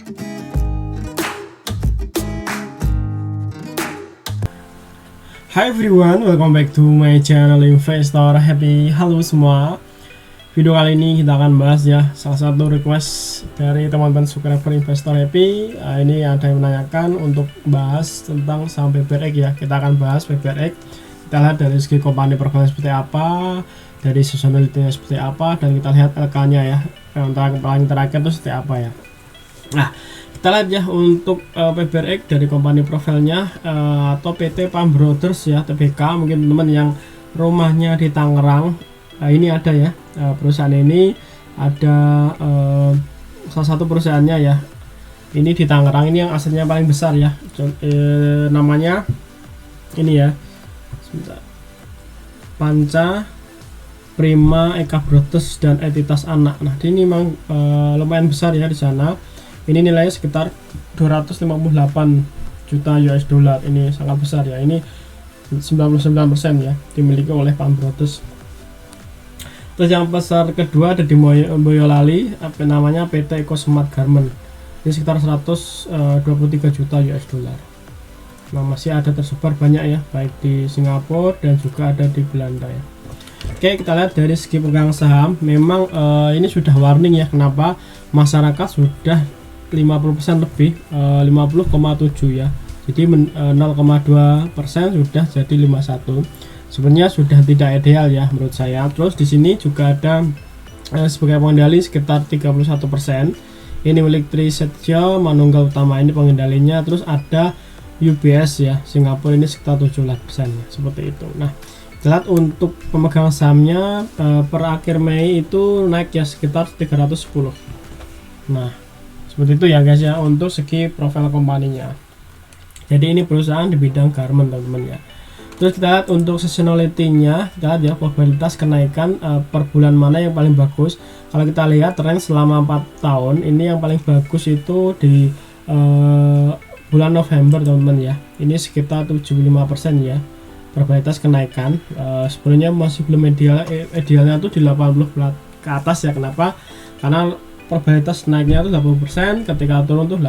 Hi everyone, welcome back to my channel Investor Happy. Halo semua. Video kali ini kita akan bahas ya salah satu request dari teman-teman subscriber Investor Happy. Ini ada yang menanyakan untuk bahas tentang saham PBRX ya. Kita akan bahas PBRX. Kita lihat dari segi company performance seperti apa, dari seasonality seperti apa, dan kita lihat LK-nya ya. Yang paling terakhir itu seperti apa ya. Nah, kita lihat ya untuk PBRX dari company profilnya atau PT Pam Brothers ya, TBK. Mungkin teman-teman yang rumahnya di Tangerang, ini ada ya perusahaan ini ada salah satu perusahaannya ya, ini di Tangerang, ini yang asetnya paling besar ya. Namanya ini ya, sebentar, Panca Prima Eka Brothers dan entitas anak. Nah ini memang lumayan besar ya di sana. Ini nilainya sekitar 258 juta US dollar. Ini sangat besar ya. Ini 99% ya dimiliki oleh Pam Brothers. Terus yang besar kedua ada di Boyolali, apa namanya, PT Eco Smart Garment. Ini sekitar 123 juta US dollar. Nah masih ada tersebar banyak ya, baik di Singapura dan juga ada di Belanda ya. Oke, kita lihat dari segi pegang saham. Memang ini sudah warning ya, kenapa masyarakat sudah 50% lebih, 50,7 ya, jadi 0,2% sudah jadi 51. Sebenarnya sudah tidak ideal ya menurut saya. Terus di sini juga ada sebagai pengendali sekitar 31%. Ini milik Trisetyo Manunggal Utama, ini pengendalinya. Terus ada UBS ya Singapura, ini sekitar 17% ya, seperti itu. Nah kita lihat untuk pemegang sahamnya per akhir Mei itu naik ya sekitar 310. Nah seperti itu ya guys ya untuk segi profil kompaninya. Jadi ini perusahaan di bidang garment teman-teman ya. Terus kita lihat untuk seasonality-nya, kita lihat ya probabilitas kenaikan per bulan mana yang paling bagus. Kalau kita lihat tren selama 4 tahun, ini yang paling bagus itu di bulan November teman-teman ya. Ini sekitar 75% ya probabilitas kenaikan. Sebenarnya masih belum idealnya tuh di 80 ke atas ya. Kenapa? Karena probabilitas naiknya itu 80%, ketika turun tuh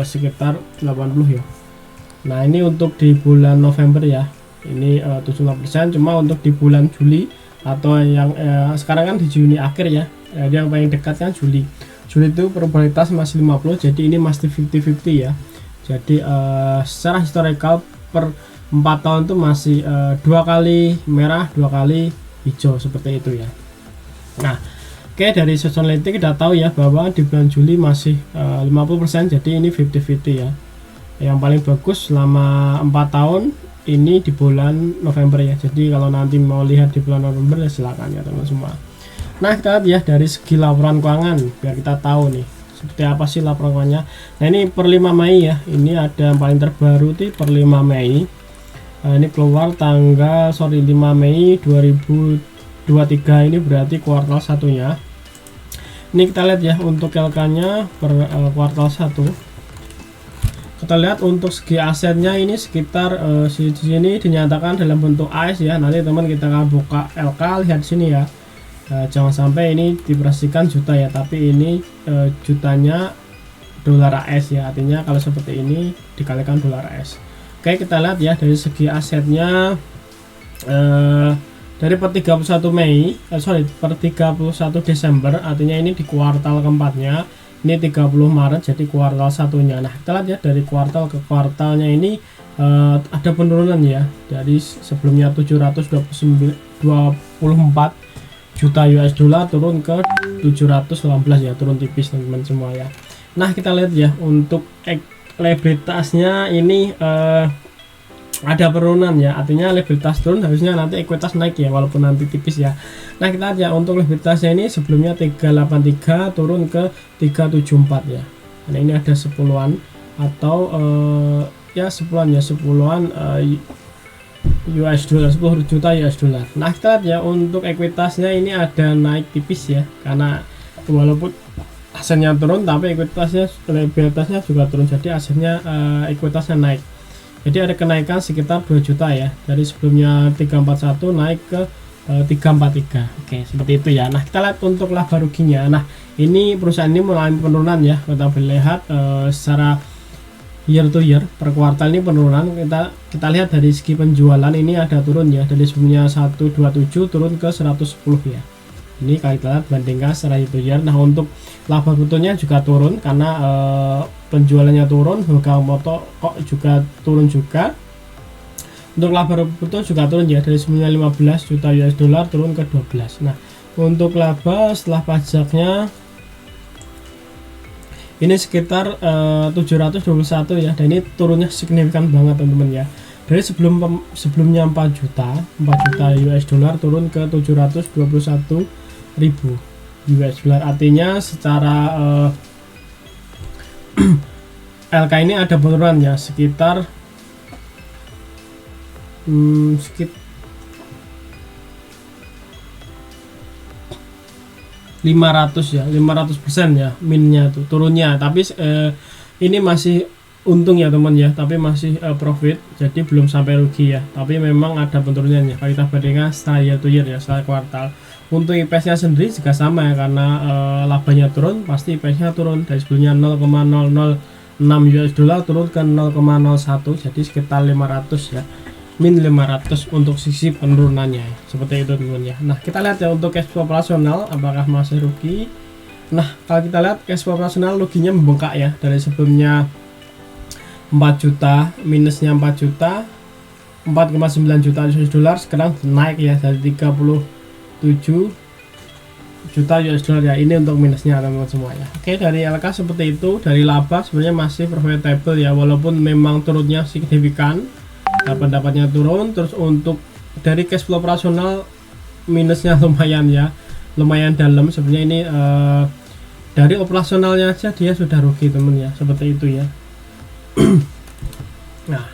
sekitar 80 ya. Nah ini untuk di bulan November ya, ini 75%. Cuma untuk di bulan Juli atau yang sekarang kan di Juni akhir ya, yang paling dekat kan Juli itu probabilitas masih 50, jadi ini masih 50-50 ya. Jadi secara historical per 4 tahun itu masih 2 kali merah, 2 kali hijau, seperti itu ya. Nah oke, dari seasonality kita tahu ya bahwa di bulan Juli masih 50%, jadi ini 50-50 ya. Yang paling bagus selama 4 tahun ini di bulan November ya. Jadi kalau nanti mau lihat di bulan November ya silakan ya teman-teman semua. Nah kita lihat ya dari segi laporan keuangan biar kita tahu nih seperti apa sih laporan keuangannya. Nah ini per 5 Mei ya, ini ada yang paling terbaru di per 5 Mei. Ini keluar tanggal 5 Mei 2023, ini berarti kuartal satunya. Ini kita lihat ya untuk LK-nya per kuartal 1. Kita lihat untuk segi asetnya ini sekitar di sini dinyatakan dalam bentuk AS ya. Nanti teman kita akan buka LK, lihat sini ya. Jangan sampai ini diperhatikan juta ya, tapi ini jutanya dolar AS ya. Artinya kalau seperti ini dikalikan dolar AS. Oke, kita lihat ya dari segi asetnya dari per 31 Mei per 31 Desember, artinya ini di kuartal keempatnya, ini 30 Maret jadi kuartal satunya. Nah kita lihat ya dari kuartal ke kuartalnya ini ada penurunan ya, dari sebelumnya 724 juta US dollar turun ke 718 ya, turun tipis teman-teman semua ya. Nah kita lihat ya untuk likuiditasnya ini ada penurunan ya, artinya likuiditas turun, harusnya nanti ekuitas naik ya, walaupun nanti tipis ya. Nah kita lihat ya untuk likuiditasnya ini sebelumnya 383 turun ke 374 ya. Nah ini ada 10-an atau ya 10-an US dollar, 10 juta US dollar. Nah kita lihat ya untuk ekuitasnya ini ada naik tipis ya, karena walaupun asetnya turun tapi likuiditasnya juga turun, jadi asetnya ekuitasnya naik. Jadi ada kenaikan sekitar 2 juta ya, dari sebelumnya 341 naik ke 343. Oke, seperti itu ya. Nah, kita lihat untuk laba ruginya. Nah, ini perusahaan ini mengalami penurunan ya. Kita lihat secara year to year per kuartal ini penurunan. Kita lihat dari segi penjualan ini ada turun ya, dari sebelumnya 127 turun ke 110 ya. Ini kalau kita lihat bandingkan secara year to year. Nah, untuk laba brutonya juga turun karena penjualannya turun, harga motor kok juga turun juga. Untuk laba bruto juga turun ya, dari sebelumnya 15 juta US dollar turun ke 12. Nah, untuk laba setelah pajaknya ini sekitar 721 ya, dan ini turunnya signifikan banget teman-teman ya. Dari sebelumnya 4 juta US dollar turun ke 721.000 US dollar. Artinya secara LK ini ada penurunan ya, sekitar 500 ya, 500% ya minnya tuh turunnya. Tapi ini masih untung ya teman ya, tapi masih profit, jadi belum sampai rugi ya. Tapi memang ada penurunannya kalau kita bandingkan setelah year to year ya, setelah kuartal. Untuk IPS nya sendiri juga sama ya, karena labanya turun, pasti IPS nya turun dari sebelumnya 0,006 US dollar turun ke 0,01, jadi sekitar 500 ya, min 500 untuk sisi penurunannya ya. Seperti itu teman ya. Nah, kita lihat ya untuk cash flow operasional apakah masih rugi. Nah, kalau kita lihat cash flow operasional ruginya membengkak ya, dari sebelumnya 4 juta minusnya 4 juta 4,9 juta US dollar, sekarang naik ya dari 37 juta US dollar ya. Ini untuk minusnya teman-teman semua ya. Oke, dari LK seperti itu. Dari laba sebenarnya masih profitable ya, walaupun memang turunnya signifikan, pendapatnya turun. Terus untuk dari cash flow operasional minusnya lumayan ya, lumayan dalam sebenarnya. Ini dari operasionalnya aja dia sudah rugi temen ya, seperti itu ya. Nah,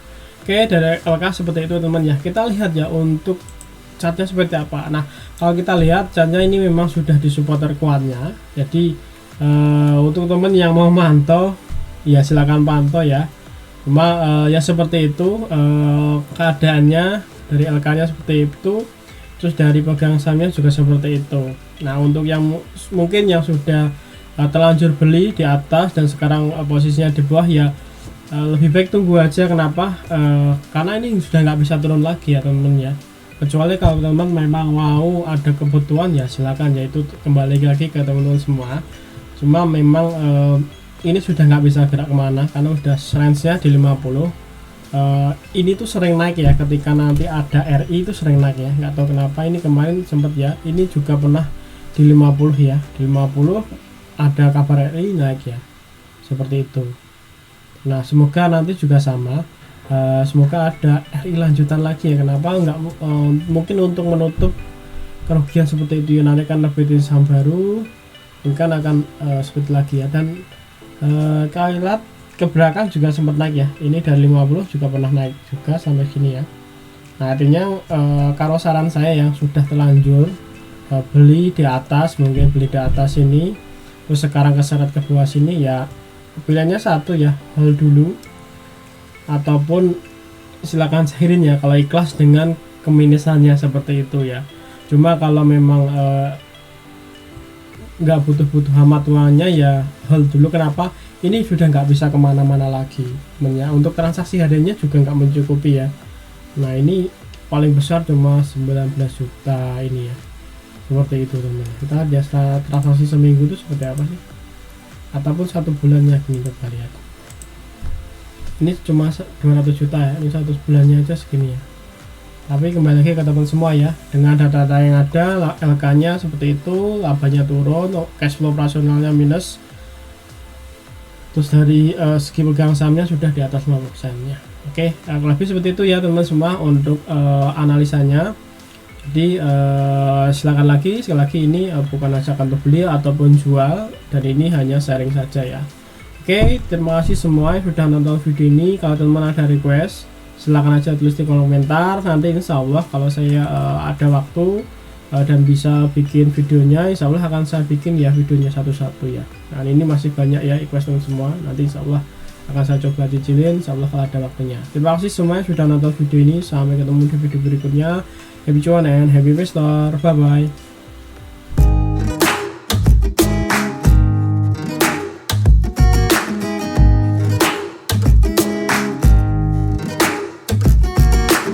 oke, dari LK seperti itu teman ya. Kita lihat ya untuk chartnya seperti apa. Nah, kalau kita lihat chartnya ini memang sudah di support terkuatnya. Jadi untuk teman yang mau mantau ya silakan pantau ya. Cuma ya seperti itu keadaannya, dari LK nya seperti itu. Terus dari pegang sahamnya juga seperti itu. Nah, untuk yang mungkin yang sudah terlanjur beli di atas dan sekarang posisinya di bawah ya, lebih baik tunggu aja. Kenapa? Karena ini sudah nggak bisa turun lagi ya teman-teman ya. Kecuali kalau teman-teman memang mau ada kebutuhan ya silakan, yaitu kembali lagi ke teman-teman semua. Cuma memang ini sudah nggak bisa gerak kemana karena udah range-nya di 50. Ini tuh sering naik ya, ketika nanti ada RI itu sering naik ya, nggak tahu kenapa. Ini kemarin sempat ya, ini juga pernah di 50 ya, di 50 ada kabar RI naik ya, seperti itu. Nah, semoga nanti juga sama, semoga ada RI lanjutan lagi ya. Kenapa nggak mungkin untuk menutup kerugian seperti itu ya, nanti kan lebih di saham baru mungkin akan seperti lagi ya. Dan kalau lihat ke belakang juga sempat naik ya, ini dari 50 juga pernah naik juga sampai sini ya. Nah, artinya kalau saran saya yang sudah terlanjur beli di atas, mungkin beli di atas ini terus sekarang keseret ke bawah sini ya, pilihannya satu ya, hold dulu ataupun silakan cairin ya kalau ikhlas dengan keminusannya seperti itu ya. Cuma kalau memang nggak butuh amat uangnya ya hold dulu. Kenapa? Ini sudah nggak bisa kemana-mana lagi ya. Untuk transaksi hariannya juga nggak mencukupi ya. Nah, ini paling besar cuma 19 juta ini ya, seperti itu teman. Kita lihat ya setelah transaksi seminggu itu seperti apa sih, ataupun satu bulannya gini. Kita lihat ini cuma 200 juta ya, ini satu bulannya aja segini ya. Tapi kembali lagi ke teman semua ya, dengan data-data yang ada, LK nya seperti itu, labanya turun, cash flow operasionalnya minus, terus dari segi pegang sahamnya sudah di atas 50% ya. Oke, lebih seperti itu ya teman semua untuk analisanya. Jadi silakan lagi, sekali lagi ini bukan ajakan untuk beli ataupun jual, dan ini hanya sharing saja ya. Oke, terima kasih semua yang sudah nonton video ini. Kalau teman-teman ada request, silakan aja tulis di kolom komentar. Nanti insya Allah kalau saya ada waktu dan bisa bikin videonya, insya Allah akan saya bikin ya videonya satu-satu ya. Nah, ini masih banyak ya request semua, nanti insya Allah akan saya coba cicilin, insya Allah kalau ada waktunya. Terima kasih semua yang sudah nonton video ini, sampai ketemu di video berikutnya. Happy cuan and happy investor. Bye bye.